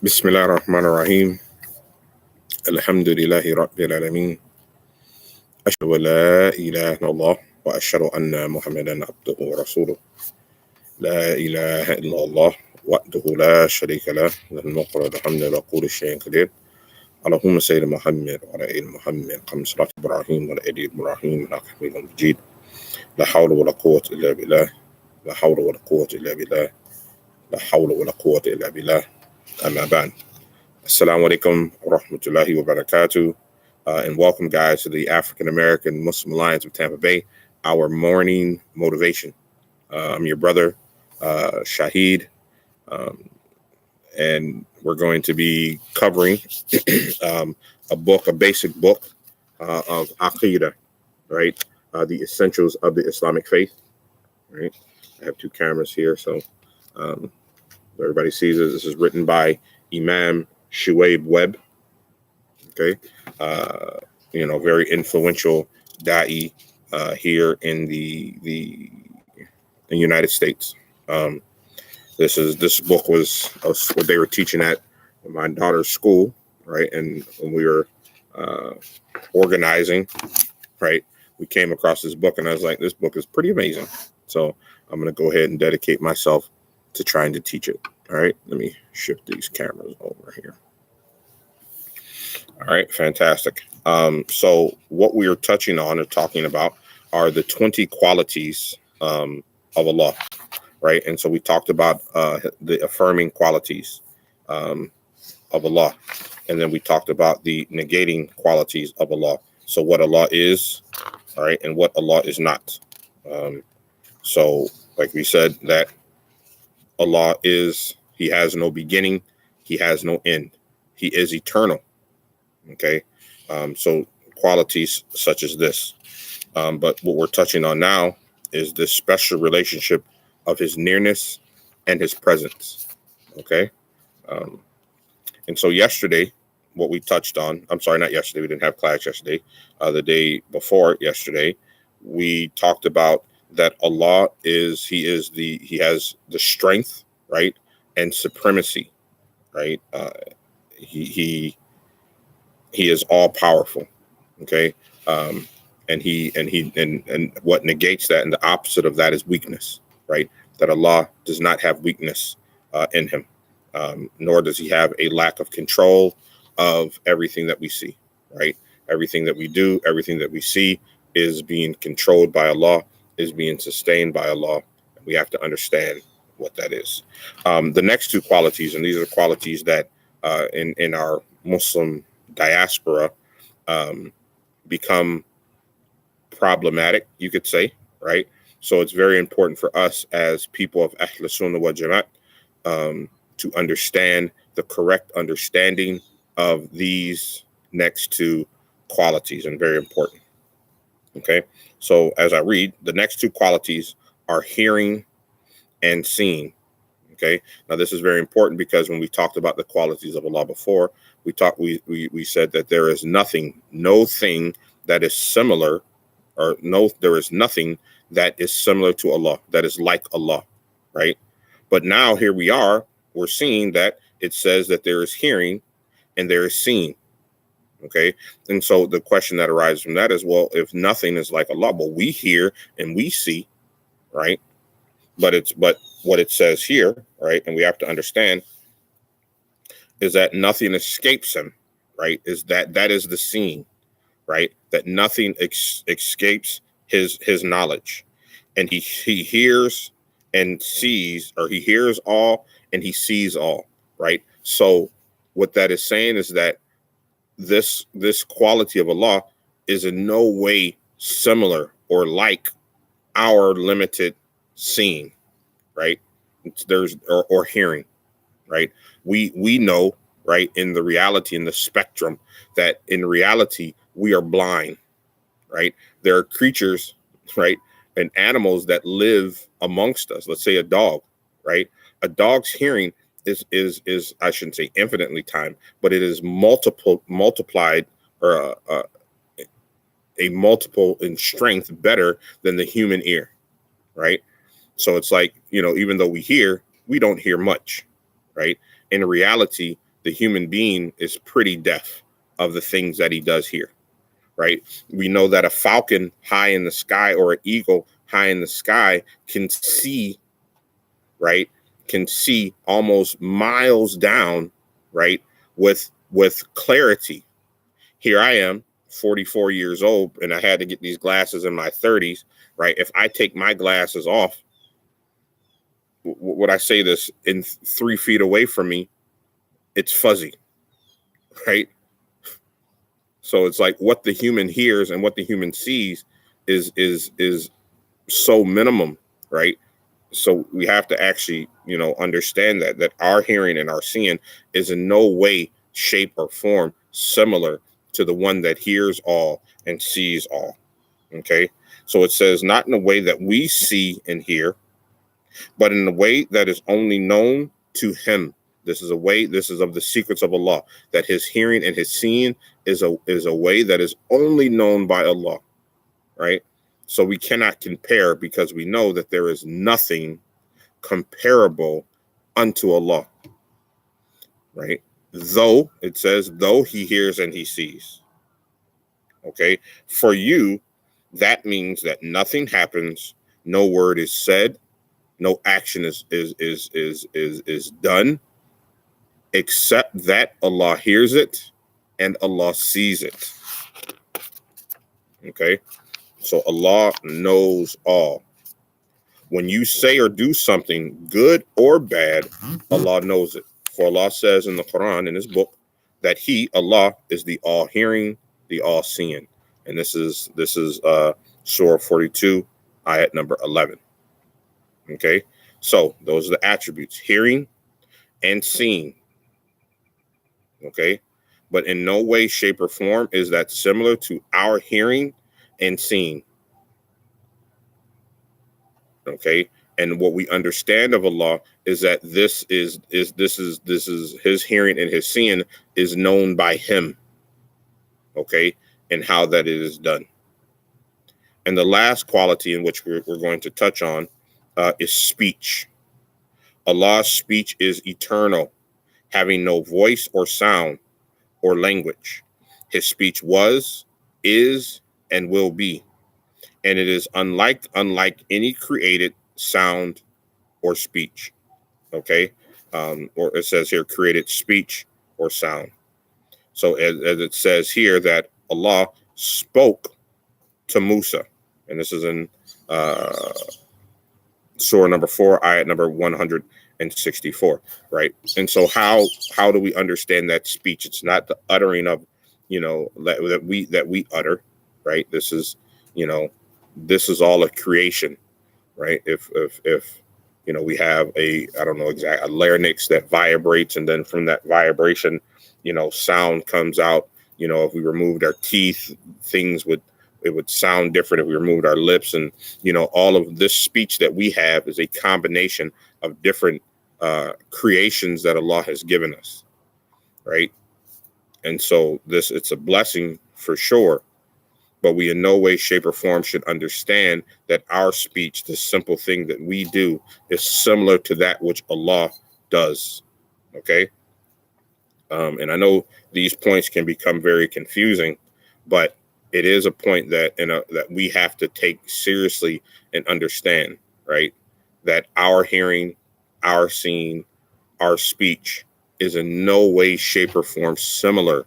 بسم الله الرحمن الرحيم الحمد لله رب العالمين أشهد أن لا إله إلا الله وأشهد أن محمدا عبده ورسوله لا إله إلا الله وحده لا شريك له له الملك وله الحمد وقول الشيء قدير اللهم سيدنا محمد وعلى آل محمد كما صلى إبراهيم وعلى آل إبراهيم إنك حميد مجيد لا حول ولا قوة إلا بالله لا حول ولا قوة إلا بالله لا حول ولا قوة إلا بالله أما بعد Assalamu alaikum wa rahmatullahi wa barakatuh. And welcome, guys, to the African American Muslim Alliance of Tampa Bay, our morning motivation. I'm your brother, Shahid, and we're going to be covering a basic book of Aqidah, right? The essentials of the Islamic faith, right? I have two cameras here, so everybody sees it. This is written by Imam Shuaib Webb. Okay, very influential da'i here in the United States. This book was what they were teaching at my daughter's school, right? And when we were organizing, right, we came across this book, and I was like, this book is pretty amazing. So I'm going to go ahead and dedicate myself to trying to teach it. All right, let me shift these cameras over here. All right, fantastic. So what we are touching on and talking about are the 20 qualities of Allah, right? And so we talked about the affirming qualities of Allah, and then we talked about the negating qualities of Allah. So what Allah is, all right, and what Allah is not. So like we said, that Allah is, He has no beginning, He has no end. He is eternal. Okay, so qualities such as this. But what we're touching on now is this special relationship of His nearness and His presence. Okay, and so yesterday, what we touched on, I'm sorry, not yesterday, we didn't have class yesterday, the day before yesterday, we talked about that Allah is, He has the strength, right, and supremacy, right? He is all powerful. Okay. And what negates that, and the opposite of that, is weakness, right? That Allah does not have weakness in Him, nor does He have a lack of control of everything that we see, right? Everything that we do, everything that we see is being controlled by Allah, is being sustained by Allah. We have to understand what that is. The next two qualities, and these are qualities that in our Muslim diaspora become problematic, you could say, right? So it's very important for us as people of Ahl Sunnah wal Jama'at to understand the correct understanding of these next two qualities, and very important. Okay, so as I read, the next two qualities are hearing and seeing. Okay, now this is very important because when we talked about the qualities of Allah before, we said that there is no thing that is similar, there is nothing that is similar to Allah, that is like Allah, right? But now here we're seeing that it says that there is hearing and there is seeing. Okay, and so the question that arises from that is, well, if nothing is like Allah, well, we hear and we see, right? But what it says here, right, and we have to understand, is that nothing escapes Him, right? Is that is the seeing, right? That nothing escapes His knowledge, and He hears and sees, or He hears all and He sees all, right? So what that is saying is that this quality of Allah is in no way similar or like our limited seeing, right? Or hearing, right? We know, right, in the reality, in the spectrum, that in reality we are blind, right? There are creatures, right, and animals that live amongst us. Let's say a dog, right? A dog's hearing is I shouldn't say infinitely time, but it is multiplied, or a multiple in strength better than the human ear, right? So it's like, even though we don't hear much, right? In reality, the human being is pretty deaf of the things that he does hear, right? We know that a falcon high in the sky or an eagle high in the sky can see, right? Can see almost miles down, right? With clarity. Here I am, 44 years old, and I had to get these glasses in my 30s, right? If I take my glasses off, would I say this, in 3 feet away from me, it's fuzzy, right? So it's like what the human hears and what the human sees is so minimum, right? So we have to actually, understand that our hearing and our seeing is in no way, shape, or form similar to the one that hears all and sees all. Okay. So it says, not in a way that we see and hear, but in a way that is only known to him. This is of the secrets of Allah, that his hearing and his seeing is a way that is only known by Allah. Right. So we cannot compare, because we know that there is nothing comparable unto Allah, right? Though it says, though he hears and he sees. Okay, for you, that means that nothing happens, no word is said, no action is done, except that Allah hears it and Allah sees it. Okay, so Allah knows all. When you say or do something good or bad, Allah knows it. For Allah says in the Quran, in his book, that he, Allah, is the all-hearing, the all-seeing. And this is Surah 42, ayat number 11. Okay, so those are the attributes, hearing and seeing. Okay, but in no way, shape, or form is that similar to our hearing and seeing. Okay, and what we understand of Allah is that this is his hearing and his seeing is known by him. Okay, and how that it is done. And the last quality in which we're going to touch on is speech. Allah's speech is eternal, having no voice or sound or language. His speech was, is, and will be, and it is unlike any created sound or speech. Okay, or it says here, created speech or sound. So as it says here, that Allah spoke to Musa, and this is in Surah number 4, ayat number 164, right? And so how do we understand that speech? It's not the uttering of, that we utter, right? This is, this is all a creation, right? If we have a larynx that vibrates, and then from that vibration, sound comes out. If we removed our teeth, it would sound different. If we removed our lips, and all of this speech that we have is a combination of different creations that Allah has given us, right? And so it's a blessing for sure, but we in no way, shape, or form should understand that our speech, the simple thing that we do, is similar to that which Allah does. Okay. And I know these points can become very confusing, but it is a point that that we have to take seriously and understand, right? That our hearing, our seeing, our speech is in no way, shape, or form similar,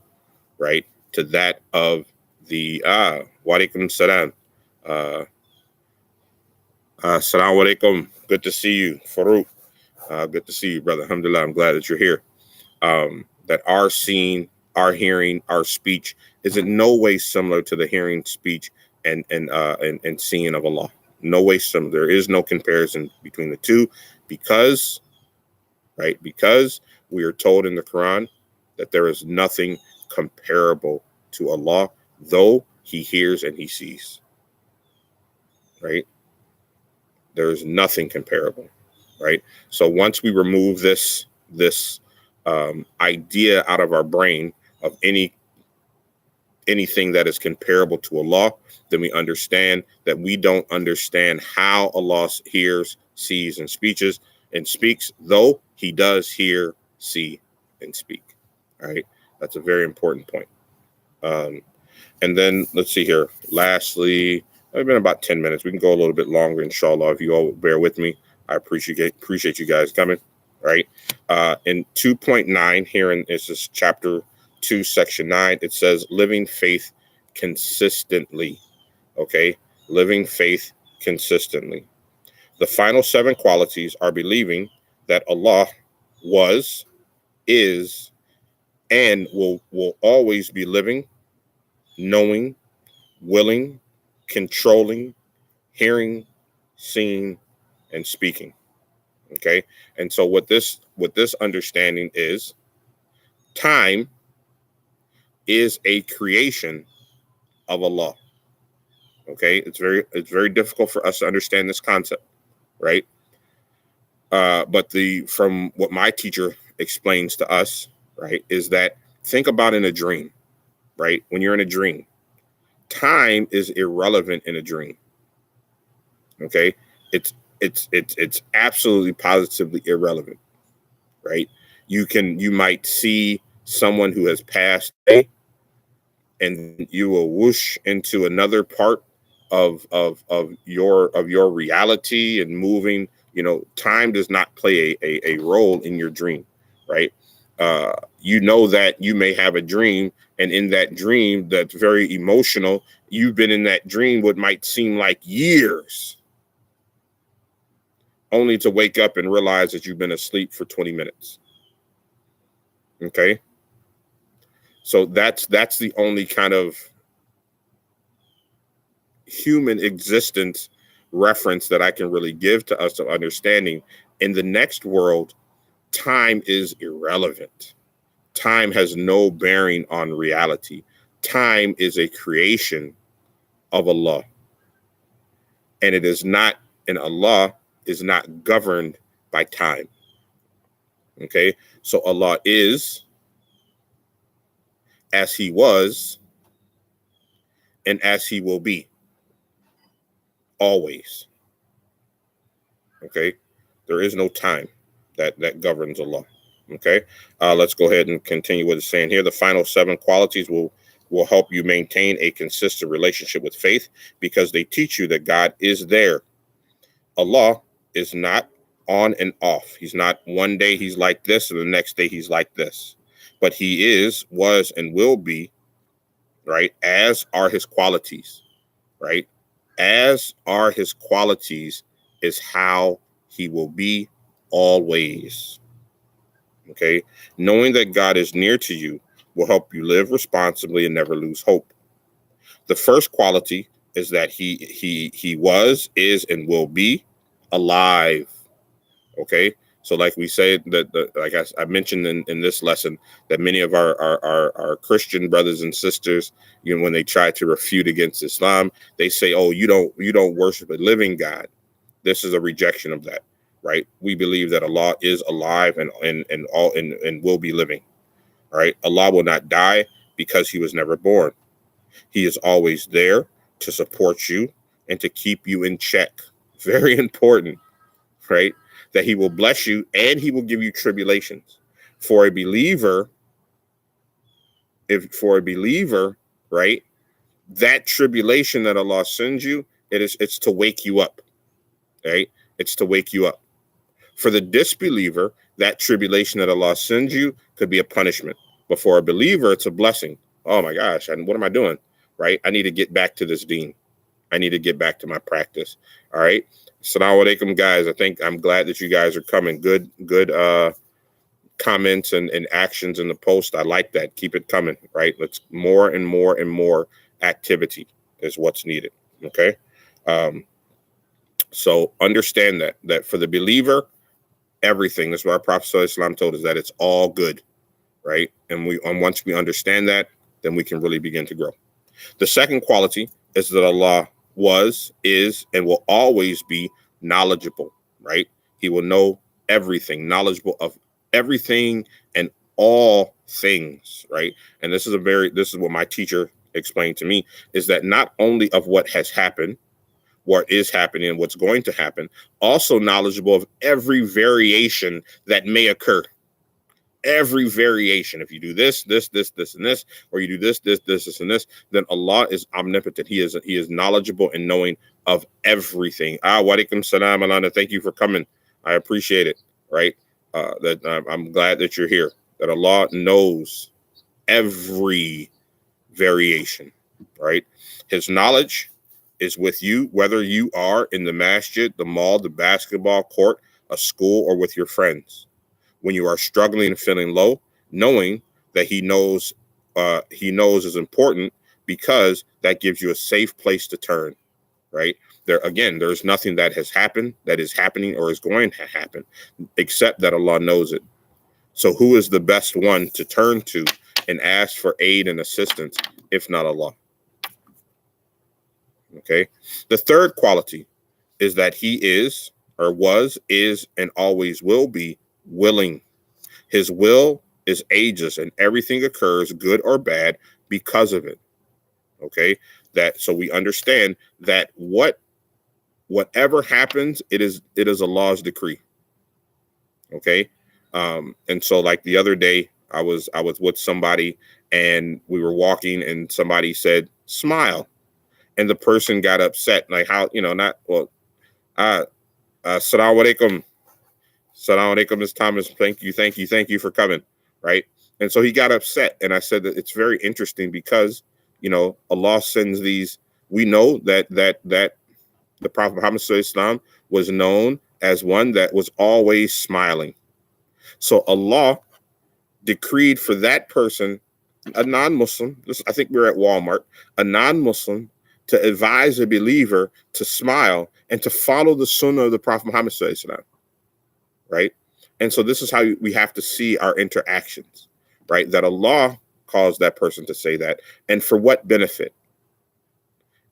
right, to that of the wa alaikum salam. Assalamu alaikum. Good to see you, Farouk. Good to see you, brother. Alhamdulillah, I'm glad that you're here. That our seeing, our hearing, our speech is in no way similar to the hearing, speech, and seeing of Allah. No way similar. There is no comparison between the two, because we are told in the Quran that there is nothing comparable to Allah, though he hears and he sees. Right? There is nothing comparable. Right? So once we remove this idea out of our brain of anything that is comparable to Allah, then we understand that we don't understand how Allah hears, sees, and speaks, though he does hear, see, and speak. All right. That's a very important point. And then let's see here. Lastly, it's been about 10 minutes. We can go a little bit longer, inshallah, if you all bear with me. I appreciate you guys coming. Right. In 2.9 here in this is chapter 2, section 9, it says living faith consistently. Okay. Living faith consistently. The final 7 qualities are believing that Allah was, is, and will always be living, knowing, willing, controlling, hearing, seeing, and speaking. Okay. And so what this understanding is, time is a creation of Allah. Okay. It's very difficult for us to understand this concept, right? But from what my teacher explains to us, right, is that think about in a dream, right? When you're in a dream, time is irrelevant in a dream. Okay. It's absolutely positively irrelevant, right? You might see someone who has passed away, and you will whoosh into another part of your reality and moving. Time does not play a role in your dream, right? You know that you may have a dream, and in that dream that's very emotional, you've been in that dream what might seem like years, only to wake up and realize that you've been asleep for 20 minutes. Okay. So that's the only kind of human existence reference that I can really give to us of understanding. In the next world, time is irrelevant. Time has no bearing on reality. Time is a creation of Allah. And Allah is not governed by time. Okay. So Allah is as He was and as He will be always. Okay. There is no time that governs Allah. Okay. Let's go ahead and continue what it's saying here. The final 7 qualities will help you maintain a consistent relationship with faith because they teach you that God is there. Allah is not on and off. He's not one day He's like this and the next day He's like this. But He is, was, and will be, right, as are His qualities, right? As are His qualities is how He will be always. Okay. Knowing that God is near to you will help you live responsibly and never lose hope. The first quality is that he was, is, and will be alive. Okay. So like we said, like I mentioned in this lesson, that many of our Christian brothers and sisters, when they try to refute against Islam, they say, oh, you don't worship a living God. This is a rejection of that, right? We believe that Allah is alive and will be living. All right. Allah will not die because He was never born. He is always there to support you and to keep you in check. Very important, right? That He will bless you and He will give you tribulations. For a believer, right, that tribulation that Allah sends you, it's to wake you up, right? It's to wake you up. For the disbeliever, that tribulation that Allah sends you could be a punishment. But for a believer, it's a blessing. Oh my gosh, and what am I doing? Right? I need to get back to this deen. I need to get back to my practice. All right. Assalamu alaikum, guys. I'm glad that you guys are coming. Good comments and actions in the post. I like that. Keep it coming. Right. Let's more and more activity is what's needed. Okay. So understand that for the believer, everything. That's what our Prophet ﷺ told us, that it's all good. Right. And once we understand that, then we can really begin to grow. The second quality is that Allah was, is, and will always be knowledgeable, right? He will know everything, knowledgeable of everything and all things, right? And this is what my teacher explained to me, is that not only of what has happened, what is happening, and what's going to happen, also knowledgeable of every variation that may occur. every variation. If you do this, and this, or you do this, and this, then Allah is omnipotent. He is knowledgeable and knowing of everything. Wa alaikum salam, Alana. Thank you for coming. I appreciate it. Right? I'm glad that you're here. That Allah knows every variation. Right? His knowledge is with you, whether you are in the masjid, the mall, the basketball court, a school, or with your friends. When you are struggling and feeling low, knowing that he knows is important, because that gives you a safe place to turn, right? There's nothing that has happened, that is happening, or is going to happen, except that Allah knows it. So who is the best one to turn to and ask for aid and assistance, if not Allah? Okay. The third quality is that he is, or was, is, and always will be willing. His will is ageless, and everything occurs, good or bad, because of it. Okay. So we understand that whatever happens, it is Allah's decree. Okay. And so, like the other day, I was with somebody, and we were walking, and somebody said, "Smile," and the person got upset. Like, how, Assalamu alaikum. Assalamu alaikum, Ms. Thomas. Thank you for coming. Right. And so he got upset. And I said that it's very interesting, because, Allah sends these. We know that the Prophet Muhammad SAW was known as one that was always smiling. So Allah decreed for that person, a non-Muslim, I think we were at Walmart, a non-Muslim, to advise a believer to smile and to follow the sunnah of the Prophet Muhammad SAW. Right? And so this is how we have to see our interactions, right? That Allah caused that person to say that. And for what benefit?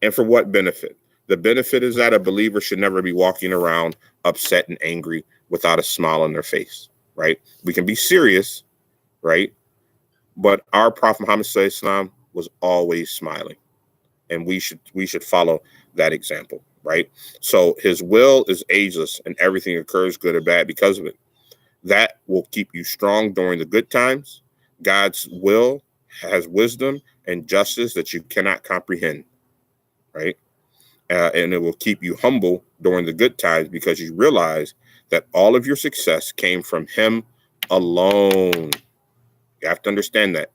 The benefit is that a believer should never be walking around upset and angry without a smile on their face, right? We can be serious, right? But our Prophet Muhammad SAW was always smiling, and we should follow that example, right? So his will is ageless, and everything occurs, good or bad, because of it. That will keep you strong during the good times. God's will has wisdom and justice that you cannot comprehend, right? And it will keep you humble during the good times, because you realize that all of your success came from him alone. You have to understand that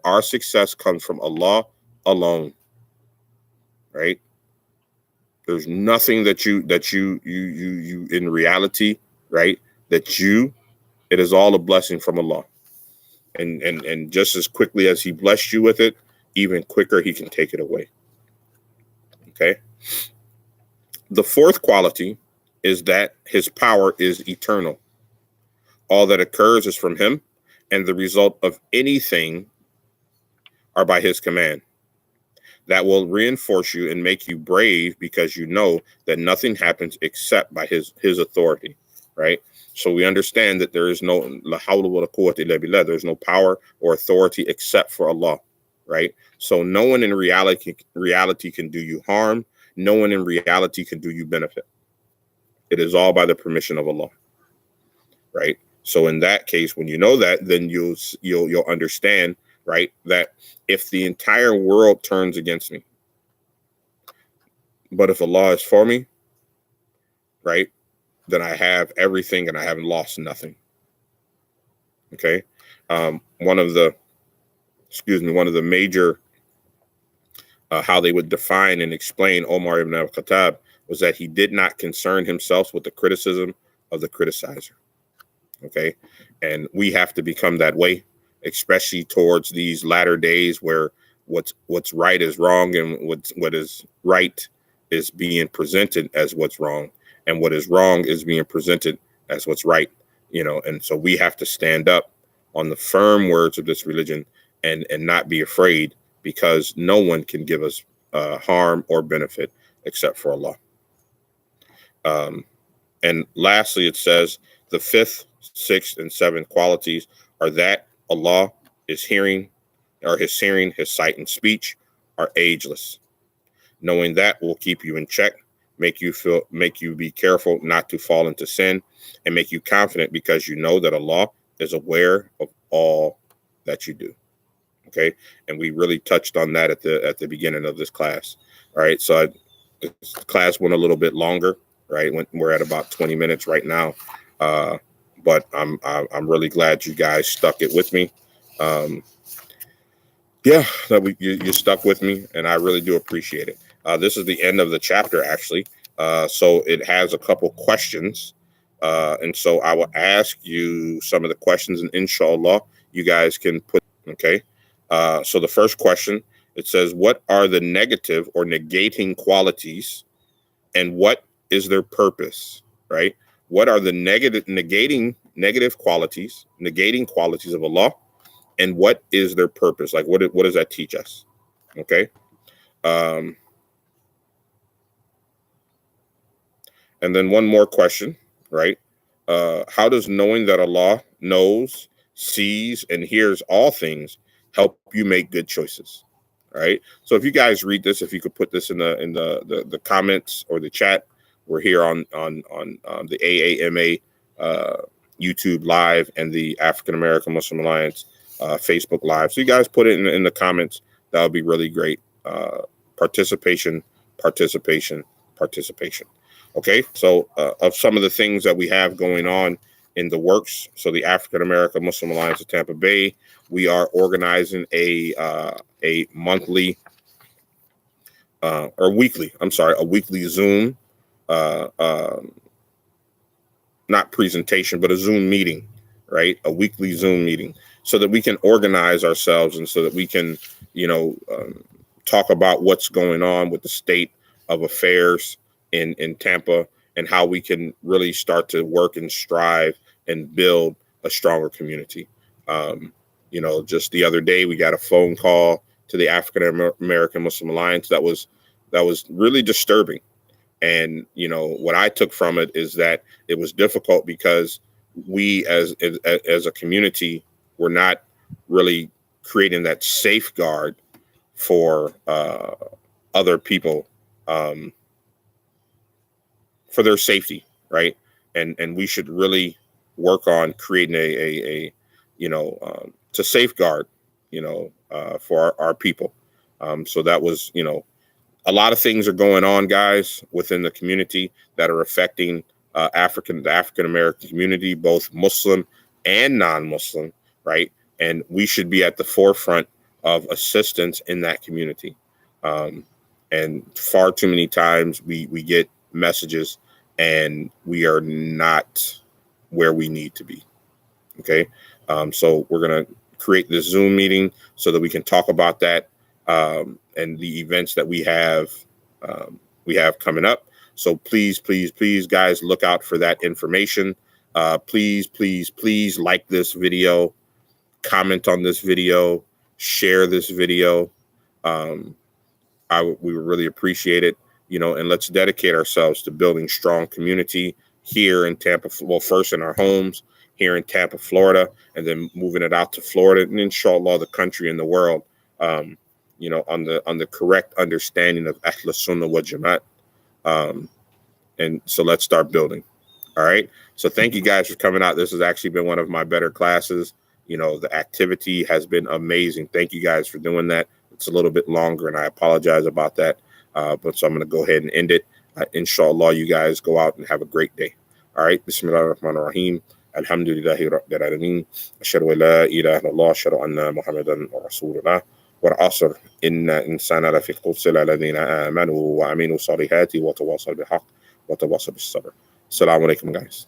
our success comes from Allah alone, right? There's nothing that you in reality, right? It is all a blessing from Allah. And just as quickly as he blessed you with it, even quicker he can take it away. Okay. The fourth quality is that his power is eternal. All that occurs is from him, and the result of anything are by his command. That will reinforce you and make you brave, because you know that nothing happens except by his authority, right? So we understand that there is no la hawla wa la quwwata illa billah. There's no power or authority except for Allah, right? So no one in reality can do you harm. No one in reality can do you benefit. It is all by the permission of Allah, right? So in that case, when you know that, then you'll understand, right, that if the entire world turns against me, but if Allah is for me, right, then I have everything and I haven't lost nothing. Okay. One of the major how they would define and explain Omar ibn al-Khattab was that he did not concern himself with the criticism of the criticizer. Okay. And we have to become that way, especially towards these latter days where what's right is wrong, and what is right is being presented as what's wrong, and what is wrong is being presented as what's right, and so we have to stand up on the firm words of this religion and not be afraid, because no one can give us harm or benefit except for Allah. And lastly, it says the fifth, sixth, and seventh qualities are that Allah is hearing, or his hearing, his sight, and speech are ageless. Knowing that will keep you in check, make you be careful not to fall into sin, and make you confident, because you know that Allah is aware of all that you do. Okay, and we really touched on that at the beginning of this class. All right, so this class went a little bit longer. Right, we're at about 20 minutes right now, but I'm really glad you guys stuck it with me. Yeah, that you stuck with me, and I really do appreciate it. This is the end of the chapter, actually. So it has a couple questions, and so I will ask you some of the questions, and inshallah, you guys can put. Okay. So the first question, it says, "What are the negative or negating qualities, and what is their purpose?" Right? What are the negative qualities, negating qualities of Allah? And what is their purpose? Like, what does that teach us? Okay. And then one more question, right? How does knowing that Allah knows, sees, and hears all things help you make good choices? Right. So if you guys read this, if you could put this in the comments or the chat, we're here on the AAMA YouTube Live and the African American Muslim Alliance Facebook Live. So you guys put it in the comments. That would be really great. Participation. Okay, so of some of the things that we have going on in the works. So the African American Muslim Alliance of Tampa Bay, we are organizing a monthly or weekly. A weekly Zoom, not presentation, but a Zoom meeting, right? A weekly Zoom meeting, so that we can organize ourselves and so that we can, talk about what's going on with the state of affairs in Tampa and how we can really start to work and strive and build a stronger community. Just the other day, we got a phone call to the African American Muslim Alliance that was really disturbing. And, what I took from it is that it was difficult because we as a community were not really creating that safeguard for other people, for their safety, right? And we should really work on creating a to safeguard, for our people. So that was, a lot of things are going on, guys, within the community that are affecting the African American community, both Muslim and non-Muslim, right? And we should be at the forefront of assistance in that community. And far too many times we get messages and we are not where we need to be. Okay. So we're going to create this Zoom meeting so that we can talk about that, and the events that we have coming up. So please, guys, look out for that information. Please like this video, comment on this video, share this video. We would really appreciate it, and let's dedicate ourselves to building strong community here in Tampa. Well, first in our homes here in Tampa, Florida, and then moving it out to Florida and inshallah the country and the world, on the correct understanding of Ahl Sunnah wal Jamaat. And so let's start building. All right. So thank you guys for coming out. This has actually been one of my better classes. The activity has been amazing. Thank you guys for doing that. It's a little bit longer and I apologize about that. But so I'm going to go ahead and end it. Inshallah, you guys go out and have a great day. All right. Bismillah ar-Rahman ar-Rahim. Alhamdulillahi Rabbil Alameen. Ashhadu an la ilaha illallah. Ashhadu anna Muhammadan Rasulullah. والعصر إن الإنسان لفي خسر الذين آمنوا وعملوا الصالحات وتواصوا بالحق وتواصوا بالصبر. Assalamu alaikum, guys.